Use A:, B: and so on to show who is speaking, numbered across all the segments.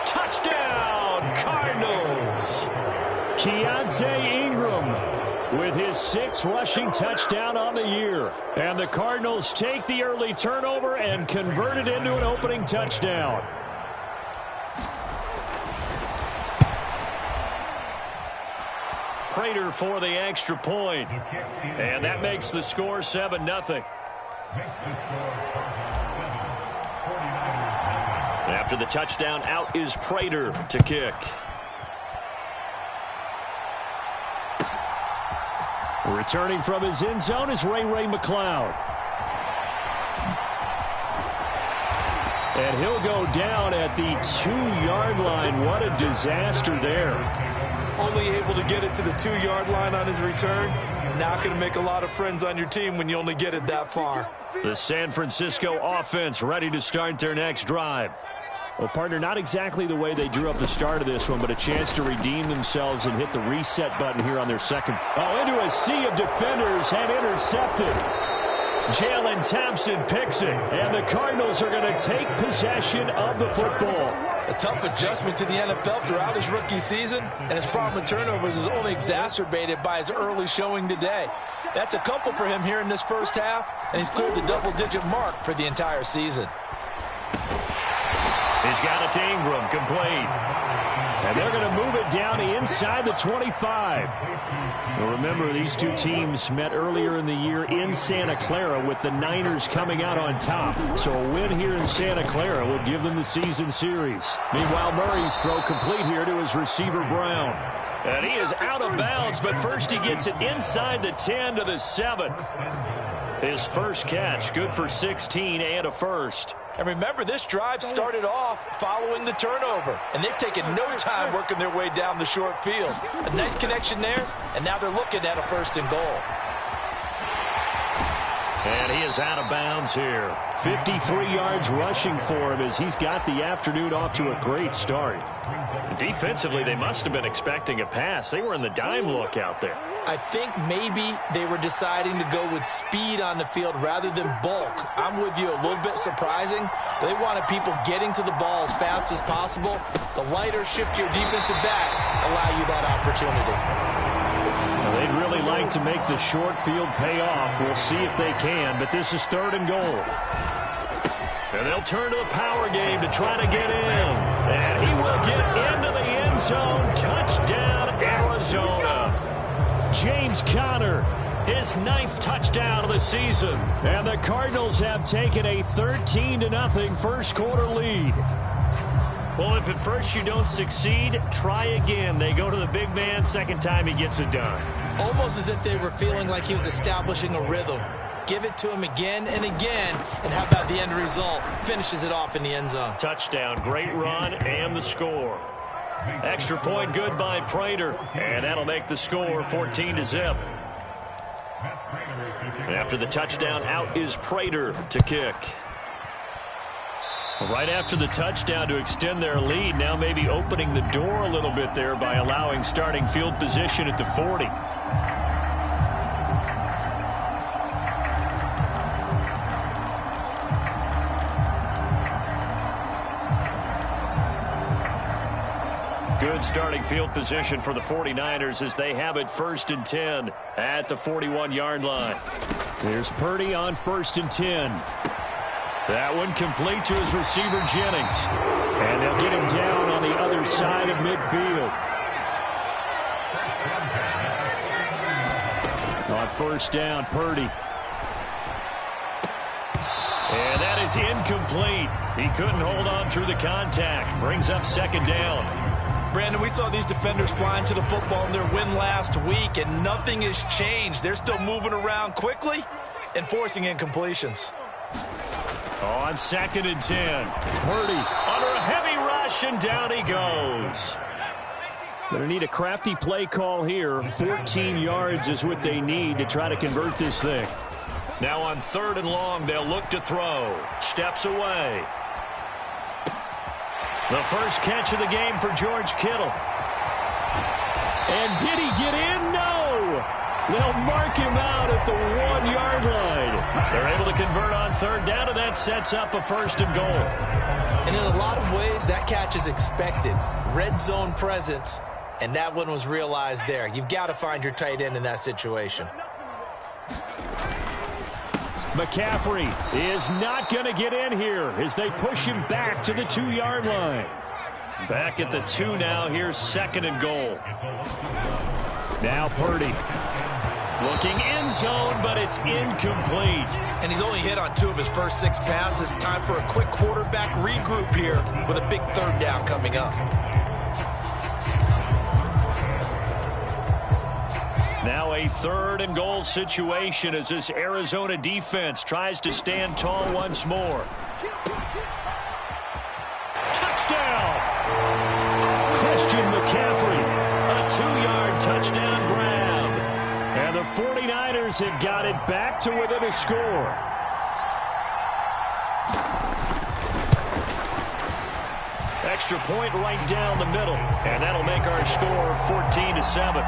A: Touchdown, Cardinals!
B: Keontae Ingram with his 6th rushing touchdown on the year. And the Cardinals take the early turnover and convert it into an opening touchdown. Prater for the extra point. And that makes the score 7-0. After the touchdown, out is Prater to kick. Returning from his end zone is Ray McCloud. And he'll go down at the 2-yard line. What a disaster there.
C: Only able to get it to the 2-yard line on his return. Not going to make a lot of friends on your team when you only get it that far.
B: The San Francisco offense ready to start their next drive. Well, partner, not exactly the way they drew up the start of this one, but a chance to redeem themselves and hit the reset button here on their second. Oh, into a sea of defenders and intercepted. Jalen Thompson picks it, and the Cardinals are going to take possession of the football.
C: A tough adjustment to the NFL throughout his rookie season, and his problem with turnovers is only exacerbated by his early showing today. That's a couple for him here in this first half, and he's cleared the double-digit mark for the entire season.
B: He's got it to Ingram, complete. And they're going to move it down inside the 25. Well, remember, these two teams met earlier in the year in Santa Clara with the Niners coming out on top. So a win here in Santa Clara would give them the season series. Meanwhile, Murray's throw complete here to his receiver, Brown. And he is out of bounds, but first he gets it inside the 10 to the 7. His first catch, good for 16 and a first.
C: And remember, this drive started off following the turnover, and they've taken no time working their way down the short field. A nice connection there, and now they're looking at a 1st and goal.
B: And he is out of bounds here. 53 yards rushing for him as he's got the afternoon off to a great start. Defensively, they must have been expecting a pass. They were in the dime look out there.
C: I think maybe they were deciding to go with speed on the field rather than bulk. I'm with you, a little bit surprising. They wanted people getting to the ball as fast as possible. The lighter, shiftier defensive backs allow you that opportunity.
B: Well, they'd really like to make the short field pay off. We'll see if they can, but this is 3rd and goal. And they'll turn to the power game to try to get in. And he will get into the end zone. Touchdown, Arizona. James Conner, his 9th touchdown of the season. And the Cardinals have taken a 13-0 first quarter lead. Well, if at first you don't succeed, try again. They go to the big man. Second time he gets it done.
C: Almost as if they were feeling like he was establishing a rhythm. Give it to him again and again. And how about the end result? Finishes it off in the end zone.
B: Touchdown, great run, and the score. Extra point good by Prater, and that'll make the score 14-0. After the touchdown, out is Prater to kick. Right after the touchdown to extend their lead, now maybe opening the door a little bit there by allowing starting field position at the 40. Good starting field position for the 49ers as they have it 1st and 10 at the 41-yard line. There's Purdy on 1st and 10. That one complete to his receiver, Jennings. And they'll get him down on the other side of midfield. On 1st down, Purdy. And that is incomplete. He couldn't hold on through the contact. Brings up 2nd down.
C: Brandon, we saw these defenders flying to the football in their win last week, and nothing has changed. They're still moving around quickly and forcing incompletions.
B: On 2nd and 10. Purdy under a heavy rush, and down he goes. Going to need a crafty play call here. 14 yards is what they need to try to convert this thing. Now on 3rd and long, they'll look to throw. Steps away. The first catch of the game for George Kittle. And did he get in? No! They'll mark him out at the 1-yard line. They're able to convert on 3rd down, and that sets up a 1st and goal.
C: And in a lot nowadays, that catch is expected. Red zone presence, and that one was realized there. You've got to find your tight end in that situation.
B: McCaffrey is not going to get in here as they push him back to the 2-yard line. Back at the 2 now. Here's 2nd and goal. Now Purdy. Looking end zone, but it's incomplete.
C: And he's only hit on 2 of his first 6 passes. Time for a quick quarterback regroup here with a big 3rd down coming up.
B: Now a 3rd and goal situation as this Arizona defense tries to stand tall once more. Touchdown! Christian McCaffrey, a 2-yard touchdown grab. And the 49ers have got it back to within a score. Extra point right down the middle. And that'll make our score 14-7.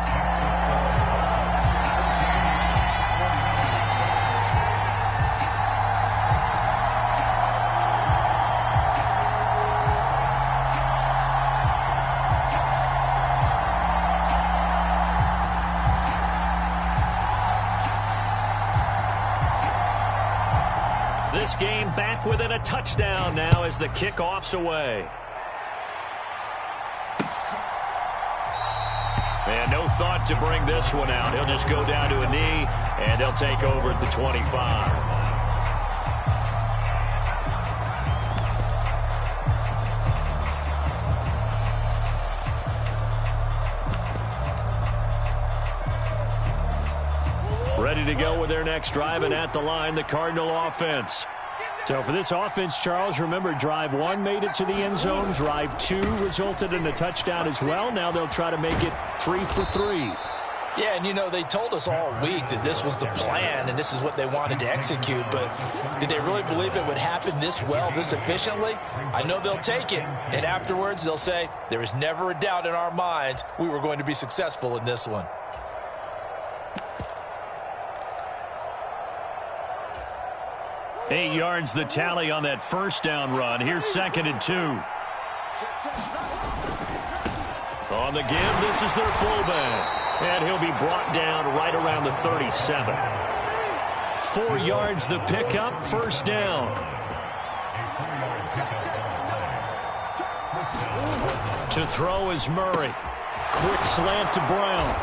B: This game back within a touchdown now as the kickoff's away. And no thought to bring this one out. He'll just go down to a knee, and they'll take over at the 25. Ready to go with their next drive, and at the line, the Cardinal offense. So for this offense, Charles, remember, drive 1 made it to the end zone. Drive 2 resulted in a touchdown as well. Now they'll try to make it 3 for 3.
C: Yeah, and you know, they told us all week that this was the plan and this is what they wanted to execute, but did they really believe it would happen this well, this efficiently? I know they'll take it, and afterwards they'll say, there is never a doubt in our minds we were going to be successful in this one.
B: Eight yards the tally on that first down run. Here's 2nd and 2. On the give, this is their fullback. And he'll be brought down right around the 37. 4 yards the pickup, 1st down. To throw is Murray. Quick slant to Brown.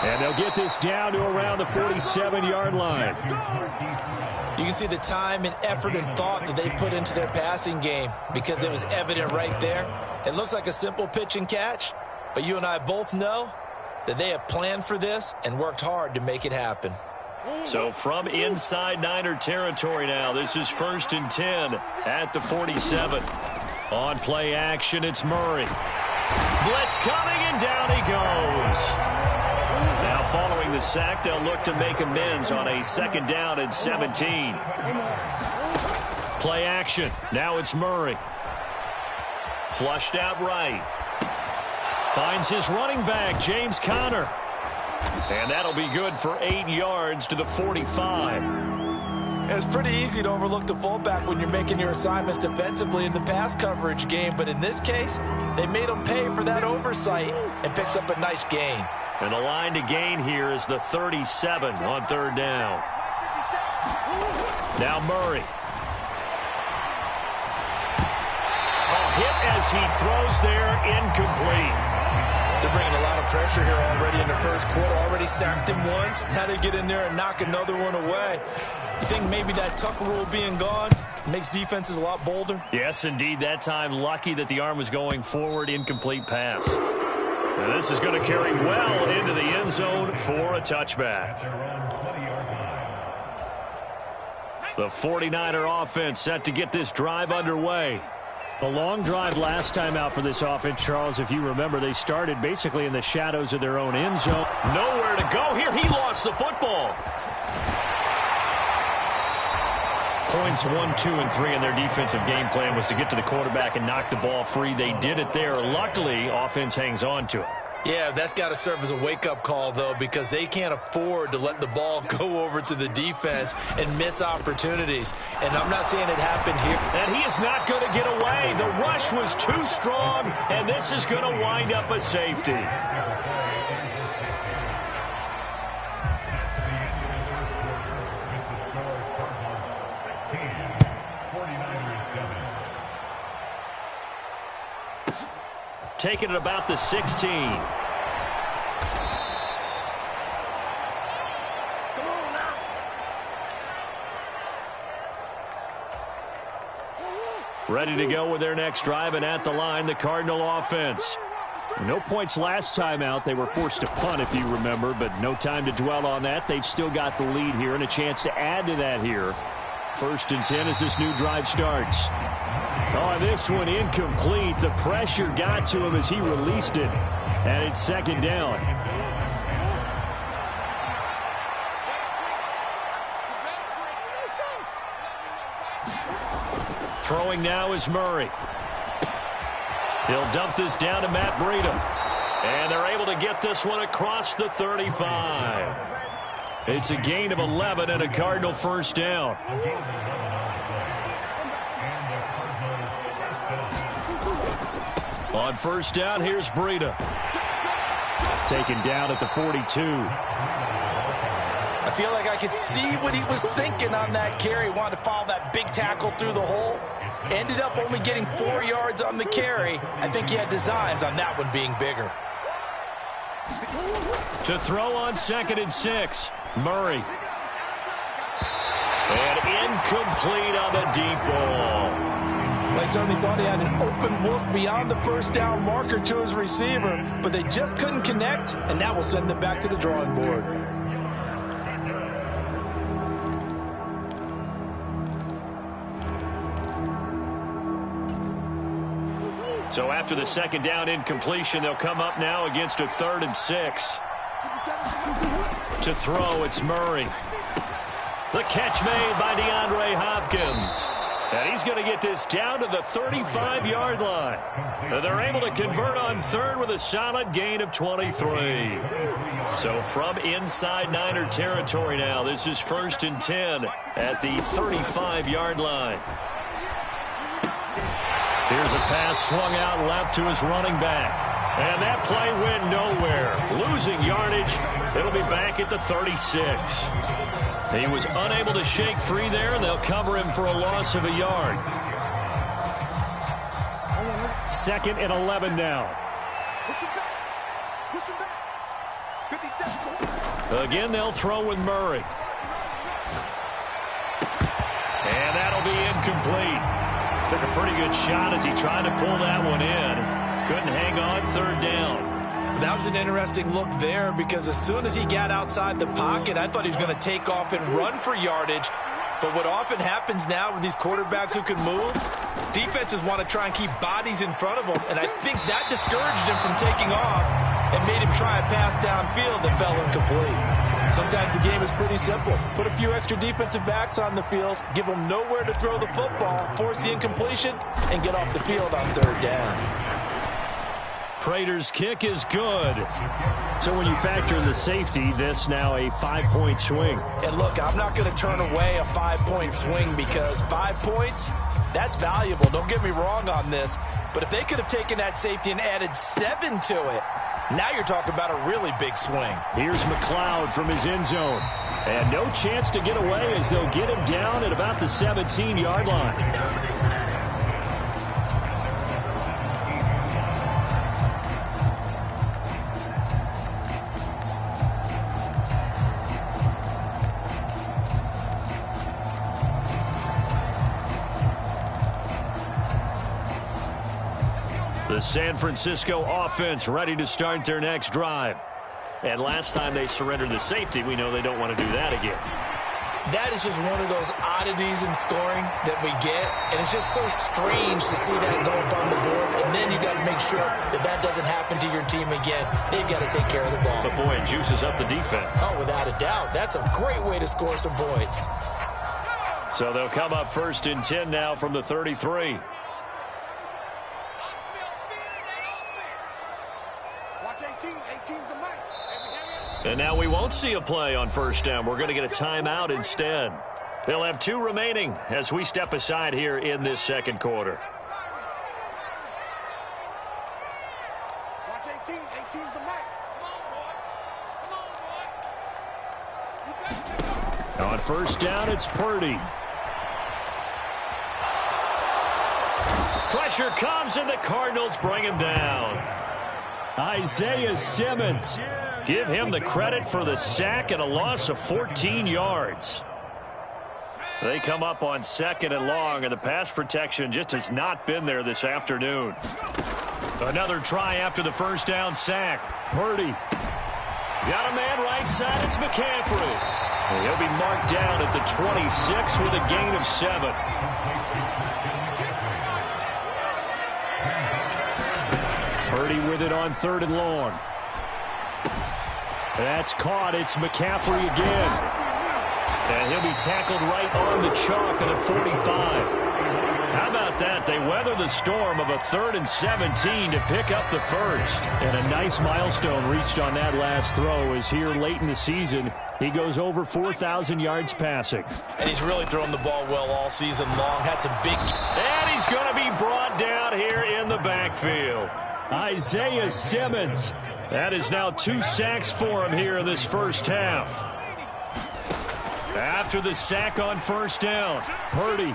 B: And they'll get this down to around the 47-yard line.
C: You can see the time and effort and thought that they've put into their passing game because it was evident right there. It looks like a simple pitch and catch, but you and I both know that they have planned for this and worked hard to make it happen.
B: So from inside Niner territory now, this is 1st and 10 at the 47. On play action, it's Murray. Blitz coming, and down he goes. Now following the sack, they'll look to make amends on a 2nd down and 17. Play action. Now it's Murray. Flushed out right. Finds his running back, James Conner. And that'll be good for 8 yards to the 45.
C: It's pretty easy to overlook the fullback when you're making your assignments defensively in the pass coverage game, but in this case, they made him pay for that oversight and picks up a nice gain.
B: And the line to gain here is the 37 on 3rd down. Now Murray. A hit as he throws there, incomplete.
C: They're bringing a lot of pressure here already in the first quarter. Already sacked him once. Now they get in there and knock another one away. You think maybe that Tucker rule being gone makes defenses a lot bolder?
B: Yes, indeed. That time, lucky that the arm was going forward, incomplete pass. Now this is going to carry well into the end zone for a touchback. The 49er offense set to get this drive underway. A long drive last time out for this offense, Charles. If you remember, they started basically in the shadows of their own end zone. Nowhere to go here. He lost the football. Points 1, 2, and 3 in their defensive game plan was to get to the quarterback and knock the ball free. They did it there. Luckily, offense hangs on to it.
C: Yeah, that's got to serve as a wake-up call, though, because they can't afford to let the ball go over to the defense and miss opportunities. And I'm not saying it happened here.
B: And he is not going to get away. The rush rush was too strong, and this is going to wind up a safety. Taking it about the 16. Ready to go with their next drive, and at the line, the Cardinal offense. No points last time out. They were forced to punt, if you remember, but no time to dwell on that. They've still got the lead here and a chance to add to that here. 1st and 10 as this new drive starts. Oh, this one incomplete. The pressure got to him as he released it, and it's 2nd down. Throwing now is Murray. He'll dump this down to Matt Breida. And they're able to get this one across the 35. It's a gain of 11 and a Cardinal 1st down. On 1st down, here's Breida. Taken down at the 42.
C: I feel like I could see what he was thinking on that carry. He wanted to follow that big tackle through the hole. Ended up only getting 4 yards on the carry. I think he had designs on that one being bigger.
B: To throw on 2nd and 6, Murray. And incomplete on the deep ball.
C: They certainly thought he had an open look beyond the 1st down marker to his receiver, but they just couldn't connect, and that will send them back to the drawing board.
B: So after the 2nd down incompletion, they'll come up now against a 3rd and 6. To throw, it's Murray. The catch made by DeAndre Hopkins. And he's going to get this down to the 35-yard line. And they're able to convert on 3rd with a solid gain of 23. So from inside Niner territory now, this is 1st and 10 at the 35-yard line. Here's a pass swung out left to his running back. And that play went nowhere. Losing yardage. It'll be back at the 36. He was unable to shake free there, and they'll cover him for a loss of a yard. 2nd and 11 now. Again, they'll throw with Murray. And that'll be incomplete. Took a pretty good shot as he tried to pull that one in. Couldn't hang on 3rd down.
C: That was an interesting look there because as soon as he got outside the pocket, I thought he was going to take off and run for yardage. But what often happens now with these quarterbacks who can move, defenses want to try and keep bodies in front of them. And I think that discouraged him from taking off and made him try a pass downfield that fell incomplete. Sometimes the game is pretty simple. Put a few extra defensive backs on the field, give them nowhere to throw the football, force the incompletion, and get off the field on 3rd down.
B: Prater's kick is good. So when you factor in the safety, this now a 5-point swing.
C: And look, I'm not going to turn away a 5-point swing because 5 points, that's valuable. Don't get me wrong on this. But if they could have taken that safety and added 7 to it, now you're talking about a really big swing.
B: Here's McLeod from his end zone. And no chance to get away as they'll get him down at about the 17-yard line. The San Francisco offense ready to start their next drive. And last time they surrendered the safety, we know they don't want to do that again.
C: That is just one of those oddities in scoring that we get. And it's just so strange to see that go up on the board. And then you got to make sure that that doesn't happen to your team again. They've got to take care of the ball.
B: But boy, it juices up the defense.
C: Oh, without a doubt. That's a great way to score some points.
B: So they'll come up 1st and 10 now from the 33. And now we won't see a play on 1st down. We're going to get a timeout instead. They'll have 2 remaining as we step aside here in this 2nd quarter.
A: 18's the mic.
B: On first down, it's Purdy. Pressure comes, and the Cardinals bring him down. Isaiah Simmons. Give him the credit for the sack and a loss of 14 yards. They come up on second and long, and the pass protection just has not been there this afternoon. Another try after the first down sack. Purdy. Got a man right side. It's McCaffrey. And he'll be marked down at the 26 with a gain of 7. Purdy with it on third and long. That's caught. It's McCaffrey again. And he'll be tackled right on the chalk of the 45. How about that? They weather the storm of a 3rd and 17 to pick up the first. And a nice milestone reached on that last throw as here late in the season, he goes over 4,000 yards passing.
C: And he's really thrown the ball well all season long. That's a big...
B: And he's going to be brought down here in the backfield. Isaiah Simmons. That is now 2 sacks for him here in this first half. After the sack on first down, Purdy.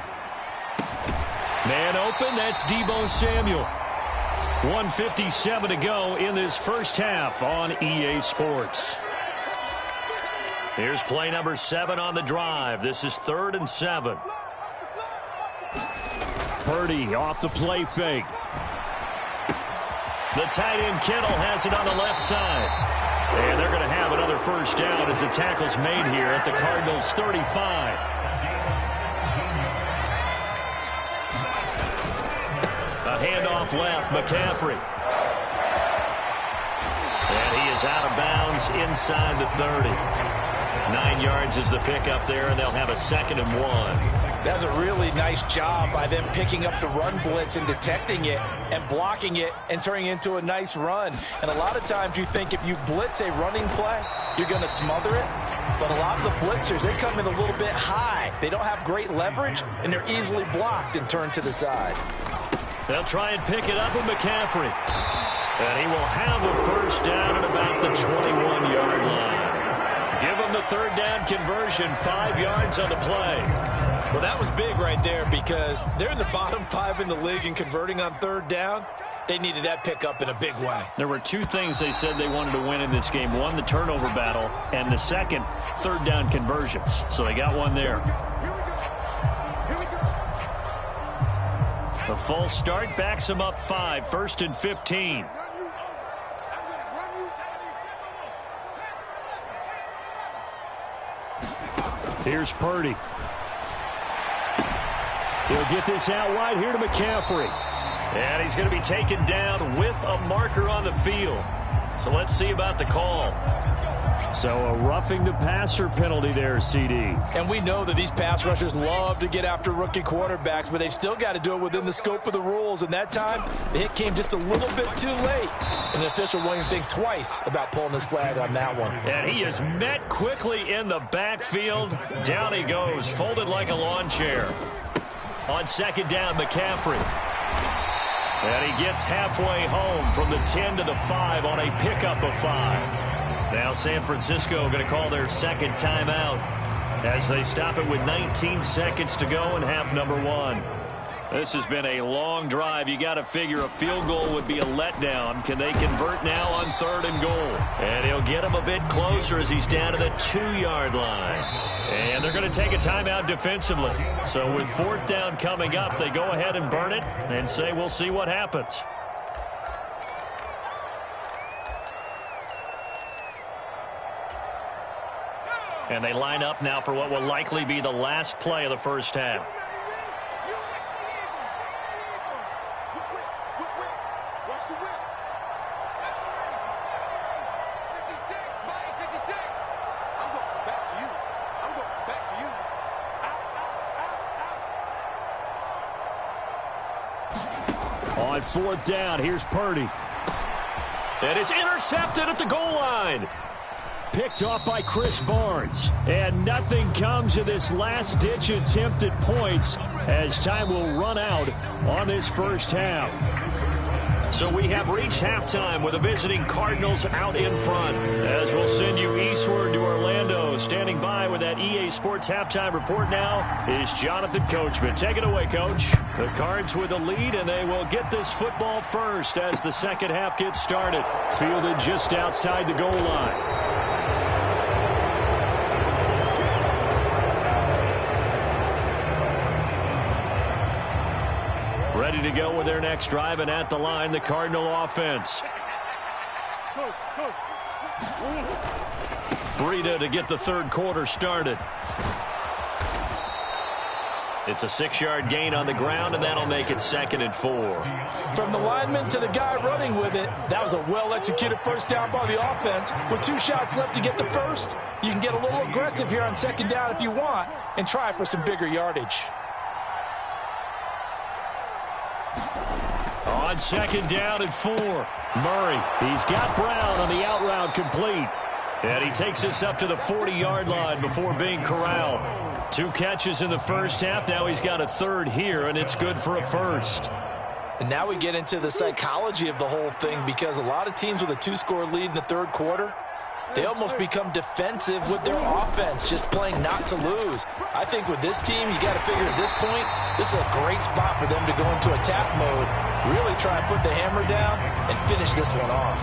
B: Man open, that's Deebo Samuel. 1:57 to go in this first half on EA Sports. Here's play number 7 on the drive. This is 3rd and 7. Purdy off the play fake. The tight end Kittle has it on the left side. And they're going to have another first down as the tackle's made here at the Cardinals' 35. A handoff left, McCaffrey. And he is out of bounds inside the 30. 9 yards is the pickup there, and they'll have a 2nd and 1.
C: That's a really nice job by them picking up the run blitz and detecting it and blocking it and turning it into a nice run. And a lot of times you think if you blitz a running play, you're going to smother it. But a lot of the blitzers, they come in a little bit high. They don't have great leverage, and they're easily blocked and turned to the side.
B: They'll try and pick it up with McCaffrey. And he will have a first down at about the 21-yard line. Give him the 3rd down conversion, 5 yards on the play.
C: Well, that was big right there because they're in the bottom 5 in the league and converting on 3rd down. They needed that pickup in a big way.
B: There were 2 things they said they wanted to win in this game. One, the turnover battle, and the second, 3rd down conversions. So they got one there. The false start backs him up 5, 1st and 15. Here's Purdy. He'll get this out wide here to McCaffrey. And he's going to be taken down with a marker on the field. So let's see about the call. So a roughing the passer penalty there, CD.
C: And we know that these pass rushers love to get after rookie quarterbacks, but they've still got to do it within the scope of the rules. And that time, the hit came just a little bit too late. And the official won't even think twice about pulling his flag on that one.
B: And he is met quickly in the backfield. Down he goes, folded like a lawn chair. On 2nd down, McCaffrey. And he gets halfway home from the 10 to the 5 on a pickup of 5. Now San Francisco going to call their 2nd timeout as they stop it with 19 seconds to go in half number 1. This has been a long drive. You got to figure a field goal would be a letdown. Can they convert now on 3rd and goal? And he'll get him a bit closer as he's down to the 2-yard line. And they're going to take a timeout defensively. So with 4th down coming up, they go ahead and burn it and say we'll see what happens. And they line up now for what will likely be the last play of the first half. On 4th down, here's Purdy. And it's intercepted at the goal line. Picked off by Chris Barnes. And nothing comes of this last-ditch attempt at points as time will run out on this first half. So we have reached halftime with the visiting Cardinals out in front. As we'll send you eastward to Orlando. Standing by with that EA Sports halftime report now is Jonathan Coachman. Take it away, Coach. The Cards with the lead, and they will get this football first as the second half gets started. Fielded just outside the goal line. Ready to go with their next drive, and at the line, the Cardinal offense. Breida to get the third quarter started. It's a 6-yard gain on the ground, and that'll make it 2nd and 4.
C: From the lineman to the guy running with it, that was a well-executed first down by the offense. With 2 shots left to get the first, you can get a little aggressive here on 2nd down if you want and try for some bigger yardage.
B: On 2nd down and 4, Murray. He's got Brown on the out route complete. And he takes us up to the 40-yard line before being corralled. 2 catches in the first half. Now he's got a third here, and it's good for a first.
C: And now we get into the psychology of the whole thing, because a lot of teams with a 2-score lead in the third quarter, they almost become defensive with their offense, just playing not to lose. I think with this team, you got to figure at this point, this is a great spot for them to go into attack mode, really try and put the hammer down and finish this one off.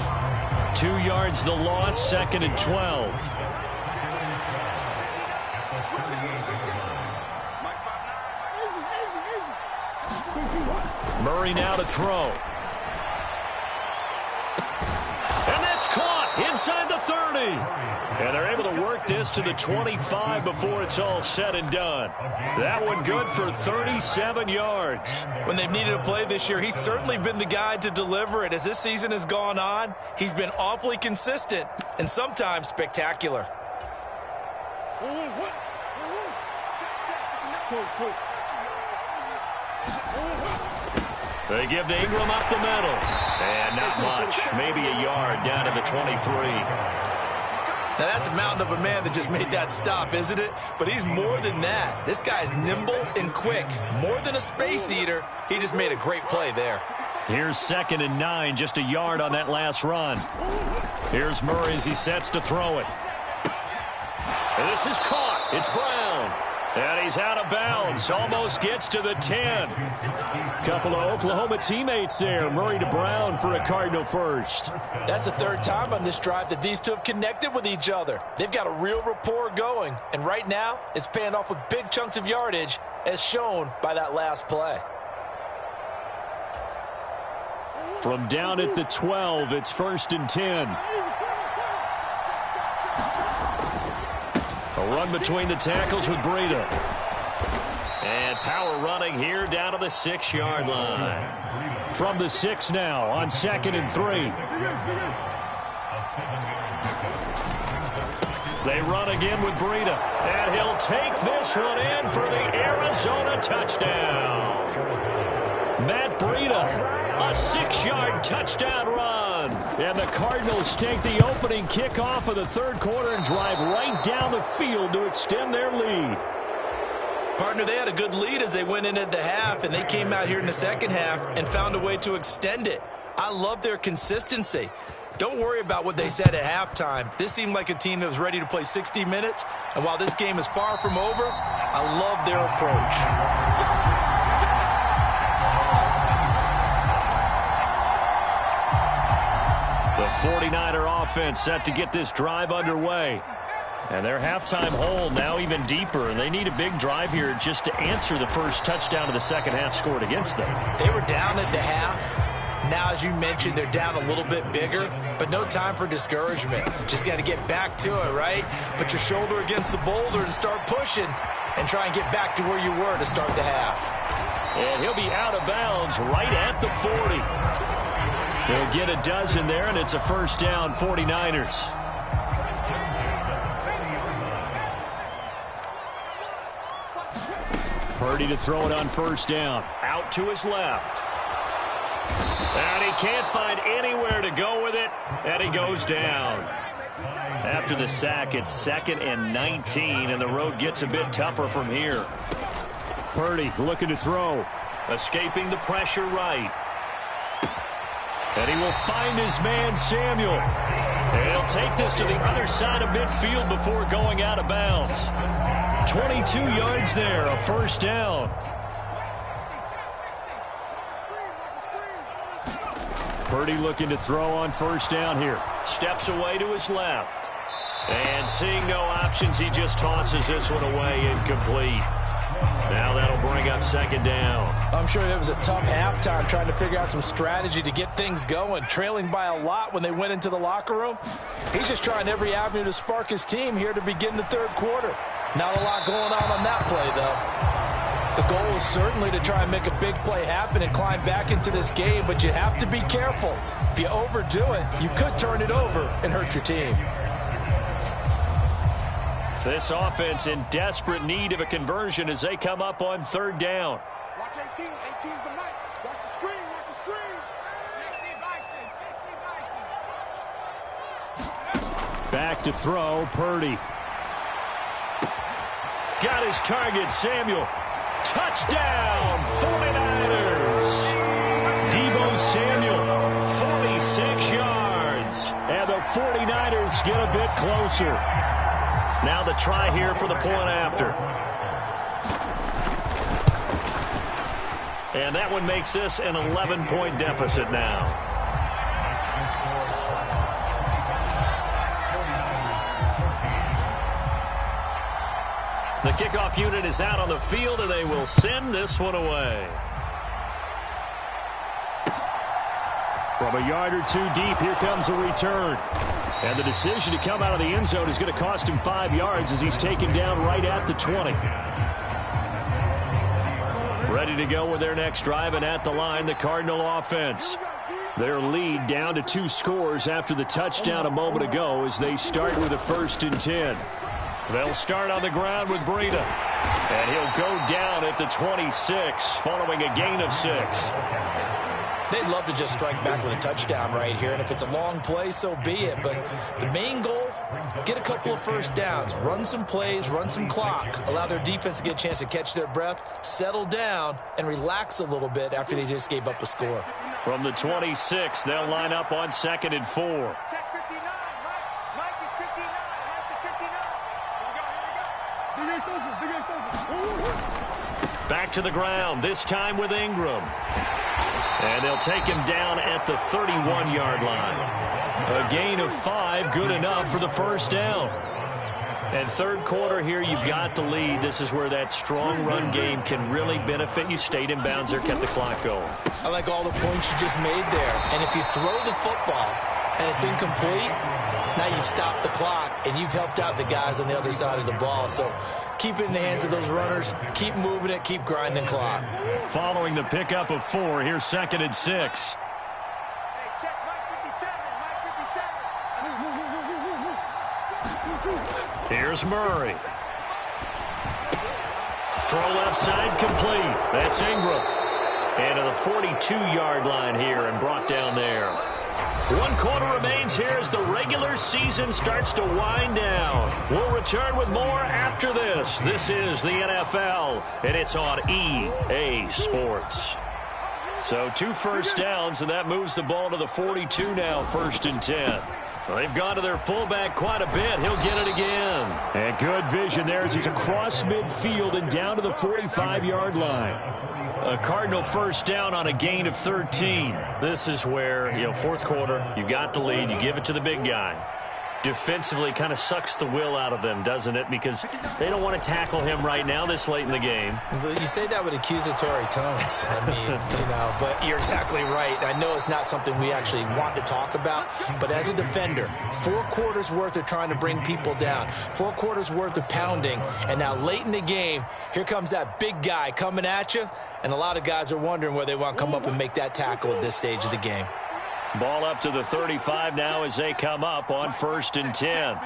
B: 2 yards the loss, 2nd and 12. Murray now to throw. And that's caught inside the 30. And they're able to work this to the 25 before it's all said and done. That one good for 37 yards.
C: When they've needed a play this year, he's certainly been the guy to deliver it. As this season has gone on, he's been awfully consistent and sometimes spectacular.
B: They give to Ingram up the middle. And not much. Maybe a yard down to the 23.
C: Now, that's a mountain of a man that just made that stop, isn't it? But he's more than that. This guy's nimble and quick. More than a space eater, he just made a great play there.
B: Here's 2nd and 9, just a yard on that last run. Here's Murray as he sets to throw it. And this is caught. It's Brown. And he's out of bounds. Almost gets to the 10. Couple of Oklahoma teammates there. Murray to Brown for a Cardinal first.
C: That's the 3rd time on this drive that these 2 have connected with each other. They've got a real rapport going. And right now, it's paying off with big chunks of yardage, as shown by that last play.
B: From down at the 12, it's 1st and 10. A run between the tackles with Breida. And power running here down to the 6-yard line. From the 6 now on 2nd and 3. They run again with Breida. And he'll take this one in for the Arizona touchdown. Matt Breida, a 6-yard touchdown run. And the Cardinals take the opening kickoff of the third quarter and drive right down the field to extend their lead.
C: Partner, they had a good lead as they went in at the half, and they came out here in the second half and found a way to extend it. I love their consistency. Don't worry about what they said at halftime. This seemed like a team that was ready to play 60 minutes, and while this game is far from over, I love their approach.
B: The 49er offense set to get this drive underway. And their halftime hole now even deeper, and they need a big drive here just to answer the first touchdown of the second half scored against them.
C: They were down at the half. Now, as you mentioned, they're down a little bit bigger, but no time for discouragement. Just got to get back to it, right? Put your shoulder against the boulder and start pushing and try and get back to where you were to start the half.
B: And he'll be out of bounds right at the 40. He'll get a dozen there, and it's a first down, 49ers. Purdy to throw it on first down. Out to his left. And he can't find anywhere to go with it, and he goes down. After the sack, it's 2nd and 19, and the road gets a bit tougher from here. Purdy looking to throw. Escaping the pressure right. And he will find his man, Samuel. And he'll take this to the other side of midfield before going out of bounds. 22 yards there, a first down. Purdy looking to throw on first down here. Steps away to his left. And seeing no options, he just tosses this one away, incomplete. Now that'll bring up second down.
C: I'm sure it was a tough halftime trying to figure out some strategy to get things going. Trailing by a lot when they went into the locker room. He's just trying every avenue to spark his team here to begin the third quarter. Not a lot going on that play, though. The goal is certainly to try and make a big play happen and climb back into this game, but you have to be careful. If you overdo it, you could turn it over and hurt your team.
B: This offense in desperate need of a conversion as they come up on third down.
A: Watch 18. 18's the mic. Watch the screen. Watch the screen. 60 Bison.
B: Back to throw, Purdy. Got his target, Samuel. Touchdown, 49ers. Deebo Samuel, 46 yards. And the 49ers get a bit closer. Now the try here for the point after. And that one makes this an 11-point deficit now. The kickoff unit is out on the field, and they will send this one away. From a yard or two deep, here comes a return. And the decision to come out of the end zone is going to cost him 5 yards as he's taken down right at the 20. Ready to go with their next drive, and at the line, the Cardinal offense. Their lead down to 2 scores after the touchdown a moment ago as they start with a 1st and 10. They'll start on the ground with Breida. And he'll go down at the 26 following a gain of 6.
C: They'd love to just strike back with a touchdown right here, and if it's a long play, so be it. But the main goal, get a couple of first downs, run some plays, run some clock, allow their defense to get a chance to catch their breath, settle down, and relax a little bit after they just gave up a score.
B: From the 26, they'll line up on 2nd and 4.
A: Check 59. Mike is 59. Mike is 59. Here we go. Big soldiers.
B: Back to the ground, this time with Ingram. And they'll take him down at the 31-yard line. A gain of 5, good enough for the first down. And third quarter here, you've got the lead. This is where that strong run game can really benefit you. Stayed in bounds there, kept the clock going.
C: I like all the points you just made there. And if you throw the football and it's incomplete, now you stop the clock, and you've helped out the guys on the other side of the ball. So keep it in the hands of those runners. Keep moving it. Keep grinding clock.
B: Following the pickup of 4, here's 2nd and 6.
A: Hey, check Mike 57.
B: Here's Murray. Throw left side complete. That's Ingram. And to the 42-yard line here and brought down there. 1 quarter remains here as the regular season starts to wind down. We'll return with more after this. This is the NFL, and it's on EA Sports. So 2 first downs, and that moves the ball to the 42 now, 1st and 10. Well, they've gone to their fullback quite a bit. He'll get it again. And good vision there as he's across midfield and down to the 45-yard line. A Cardinal first down on a gain of 13. This is where, fourth quarter, you got the lead, you give it to the big guy. Defensively kind of sucks the will out of them, doesn't it? Because they don't want to tackle him right now this late in the game.
C: You say that with accusatory tones. I mean, but you're exactly right. I know it's not something we actually want to talk about, but as a defender, 4 quarters worth of trying to bring people down, 4 quarters worth of pounding, and now late in the game, here comes that big guy coming at you, and a lot of guys are wondering where they want to come up and make that tackle at this stage of the game.
B: Ball up to the 35 now as they come up on 1st and 10.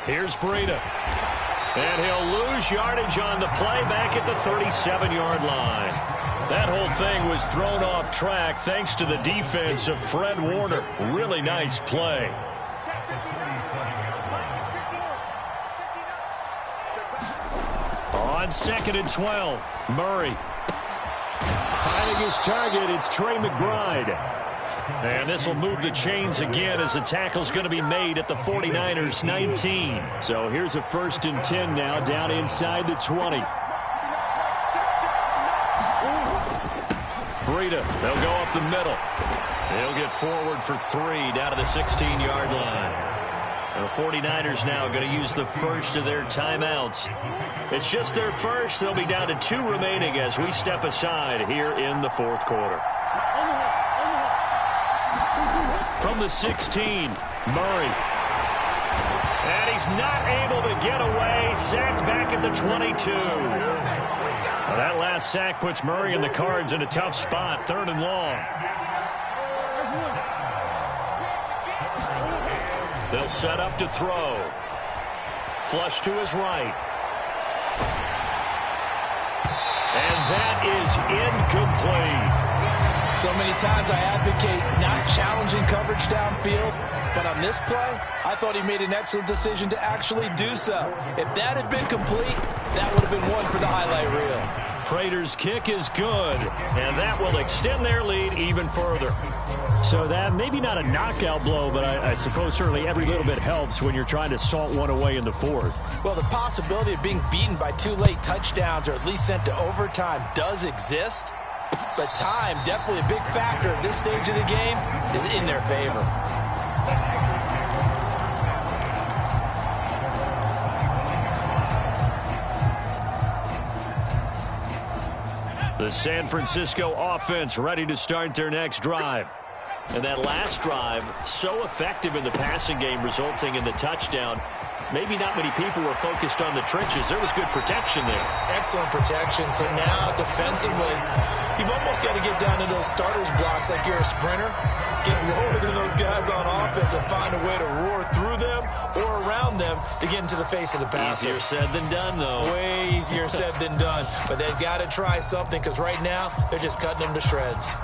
B: Here's Breida. And he'll lose yardage on the play back at the 37-yard line. That whole thing was thrown off track thanks to the defense of Fred Warner. Really nice play. On 2nd and 12, Murray. Finding his target. It's Trey McBride. And this will move the chains again as the tackle's going to be made at the 49ers 19. So here's a 1st and 10 now down inside the 20. Breida, they'll go up the middle. They'll get forward for 3 down to the 16-yard line. The 49ers now going to use the first of their timeouts. It's just their first. They'll be down to 2 remaining as we step aside here in the 4th quarter. From the 16, Murray. And he's not able to get away. Sacked back at the 22. Well, that last sack puts Murray and the Cards in a tough spot. 3rd and long. They'll set up to throw. Flush to his right. And that is incomplete.
C: So many times I advocate not challenging coverage downfield, but on this play, I thought he made an excellent decision to actually do so. If that had been complete, that would have been one for the highlight reel.
B: Prater's kick is good, and that will extend their lead even further. So that maybe not a knockout blow, but I suppose certainly every little bit helps when you're trying to salt one away in the 4th.
C: Well, the possibility of being beaten by 2 late touchdowns or at least sent to overtime does exist, but time, definitely a big factor at this stage of the game, is in their favor.
B: The San Francisco offense ready to start their next drive. And that last drive, so effective in the passing game, resulting in the touchdown. Maybe not many people were focused on the trenches. There was good protection there.
C: Excellent protection. So now, defensively, you've almost got to get down to those starters blocks like you're a sprinter. Get lower than those guys on offense and find a way to roar through them or around them to get into the face of the passer.
B: Easier said than done, though.
C: Way easier said than done. But they've got to try something because right now, they're just cutting them to shreds.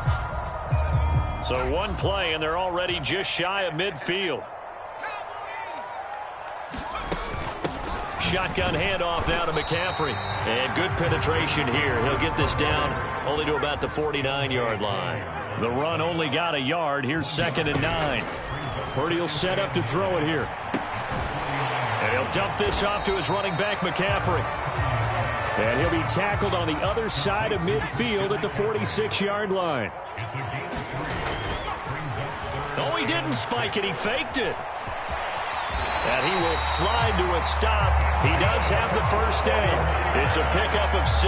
B: So one play, and they're already just shy of midfield. Shotgun handoff now to McCaffrey. And good penetration here. He'll get this down only to about the 49-yard line. The run only got a yard. Here's 2nd and 9. Purdy will set up to throw it here. And he'll dump this off to his running back, McCaffrey. And he'll be tackled on the other side of midfield at the 46-yard line. Oh, he didn't spike it. He faked it. And he will slide to a stop. He does have the first down. It's a pickup of 6.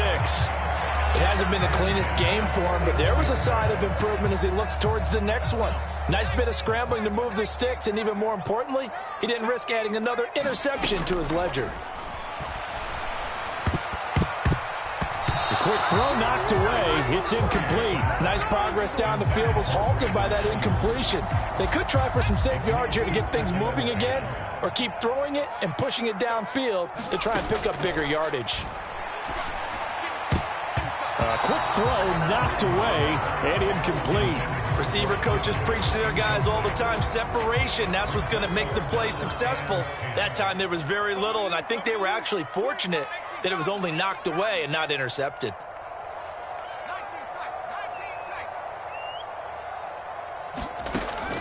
C: It hasn't been the cleanest game for him, but there was a sign of improvement as he looks towards the next one. Nice bit of scrambling to move the sticks, and even more importantly, he didn't risk adding another interception to his ledger.
B: The quick throw knocked away. It's incomplete.
C: Nice progress down the field was halted by that incompletion. They could try for some safe yards here to get things moving again, or keep throwing it and pushing it downfield to try and pick up bigger yardage.
B: A quick throw knocked away and incomplete.
C: Receiver coaches preach to their guys all the time. Separation, that's what's going to make the play successful. That time there was very little, and I think they were actually fortunate that it was only knocked away and not intercepted.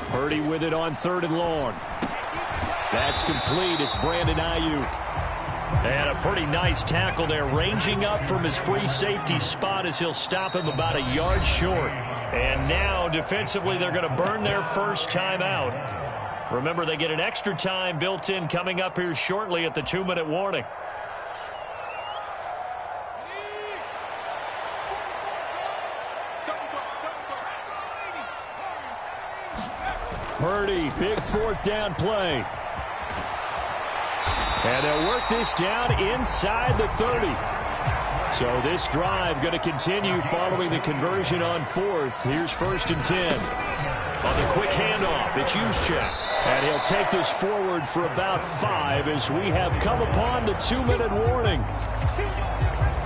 B: Purdy with it on 3rd and long. That's complete. It's Brandon Ayuk. And a pretty nice tackle there, ranging up from his free safety spot as he'll stop him about a yard short. And now, defensively, they're going to burn their first time out. Remember, they get an extra time built in coming up here shortly at the 2-minute warning. Purdy, big 4th down play. And they'll work this down inside the 30. So this drive going to continue following the conversion on 4th. Here's 1st and 10. On the quick handoff, it's Juszczyk. And he'll take this forward for about 5 as we have come upon the 2-minute warning.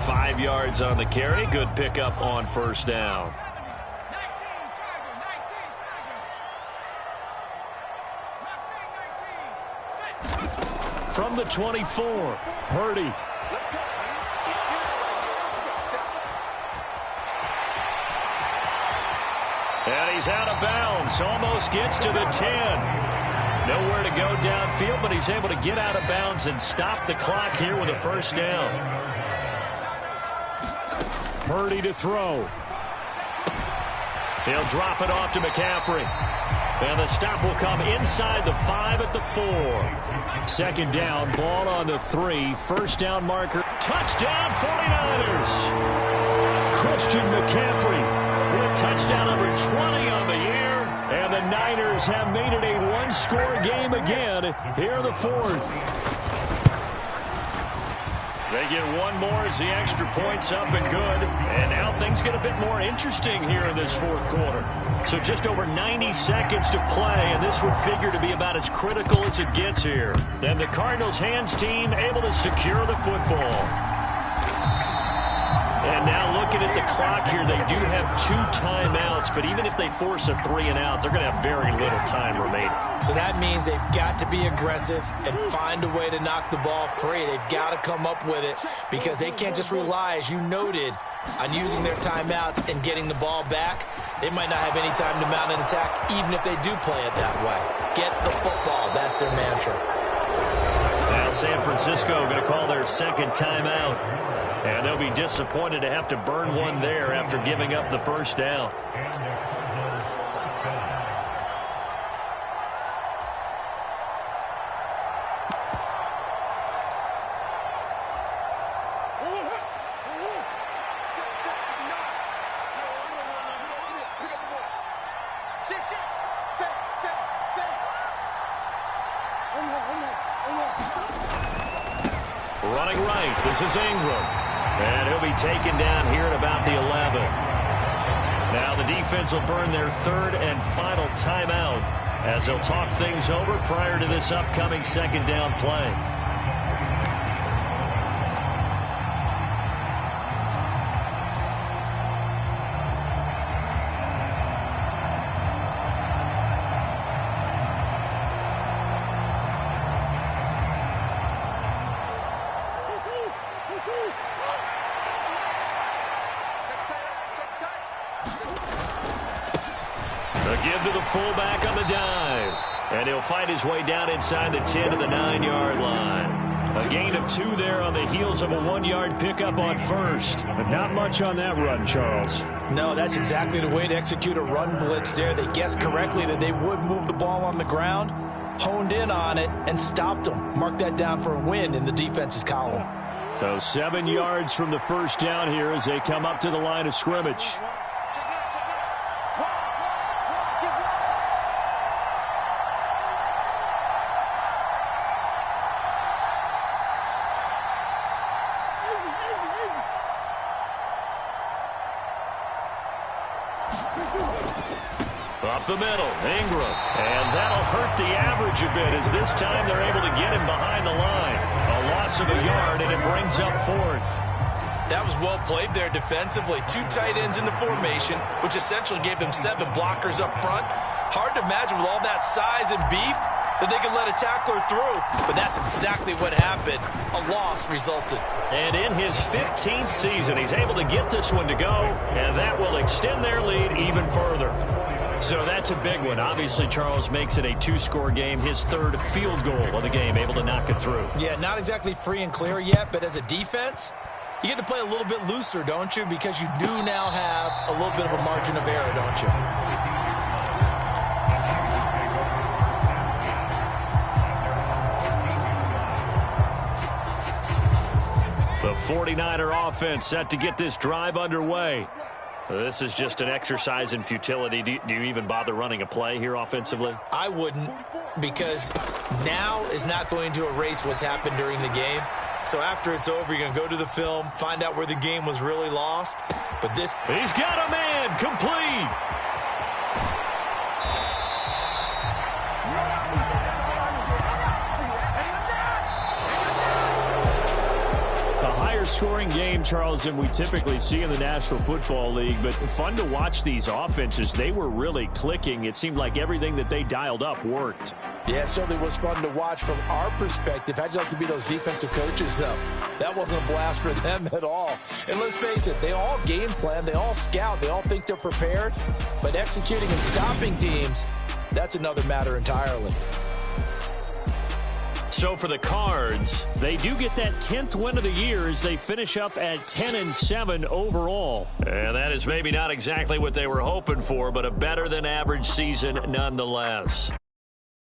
B: 5 yards on the carry. Good pickup on 1st down. From the 24, Purdy. And he's out of bounds. Almost gets to the 10. Nowhere to go downfield, but he's able to get out of bounds and stop the clock here with a first down. Purdy to throw. He'll drop it off to McCaffrey. And the stop will come inside the 5 at the 4. Second down, ball on the 3. First down marker. Touchdown 49ers. Christian McCaffrey with touchdown number 20 on the year. And the Niners have made it a one-score game again here in the 4th. They get one more as the extra point's up and good. And now things get a bit more interesting here in this 4th quarter. So just over 90 seconds to play, and this would figure to be about as critical as it gets here. And the Cardinals' hands team able to secure the football. And now looking at the clock here, they do have 2 timeouts, but even if they force a 3 and out, they're going to have very little time remaining.
C: So that means they've got to be aggressive and find a way to knock the ball free. They've got to come up with it because they can't just rely, as you noted, on using their timeouts and getting the ball back. They might not have any time to mount an attack, even if they do play it that way. Get the football. That's their mantra.
B: Now San Francisco going to call their second timeout. And they'll be disappointed to have to burn one there after giving up the first down. Running right, this is Ingram. And he'll be taken down here at about the 11. Now the defense will burn their 3rd and final timeout as they'll talk things over prior to this upcoming second down play. Give to the fullback on the dive. And he'll fight his way down inside the 10 to the 9-yard line. A gain of 2 there on the heels of a 1-yard pickup on first.
A: But not much on that run, Charles.
C: No, that's exactly the way to execute a run blitz there. They guessed correctly that they would move the ball on the ground, honed in on it, and stopped them. Mark that down for a win in the defense's column.
B: So 7 yards from the first down here as they come up to the line of scrimmage. Up the middle, Ingram. And that'll hurt the average a bit as this time they're able to get him behind the line. A loss of a yard, and it brings up 4th.
C: That was well played there defensively. 2 tight ends in the formation, which essentially gave them 7 blockers up front. Hard to imagine with all that size and beef that they could let a tackler through. But that's exactly what happened. A loss resulted.
B: And in his 15th season, he's able to get this one to go, and that will extend their lead even further. So that's a big one. Obviously, Charles makes it a 2-score game. His 3rd field goal of the game, able to knock it through.
C: Yeah, not exactly free and clear yet, but as a defense, you get to play a little bit looser, don't you? Because you do now have a little bit of a margin of error, don't you?
B: The 49er offense set to get this drive underway. This is just an exercise in futility. Do you even bother running a play here offensively?
C: I wouldn't, because now is not going to erase what's happened during the game. So after it's over, you're going to go to the film, find out where the game was really lost. But this...
B: He's got a man complete.
A: Scoring game, Charles, than we typically see in the National Football League, but fun to watch these offenses. They were really clicking. It seemed like everything that they dialed up worked.
C: Yeah, it certainly was fun to watch from our perspective. How'd you like to be those defensive coaches, though? That wasn't a blast for them at all. And let's face it, they all game plan, they all scout, they all think they're prepared. But executing and stopping teams, that's another matter entirely.
B: So for the Cards, they do get that 10th win of the year as they finish up at 10-7 overall. And that is maybe not exactly what they were hoping for, but a better than average season nonetheless.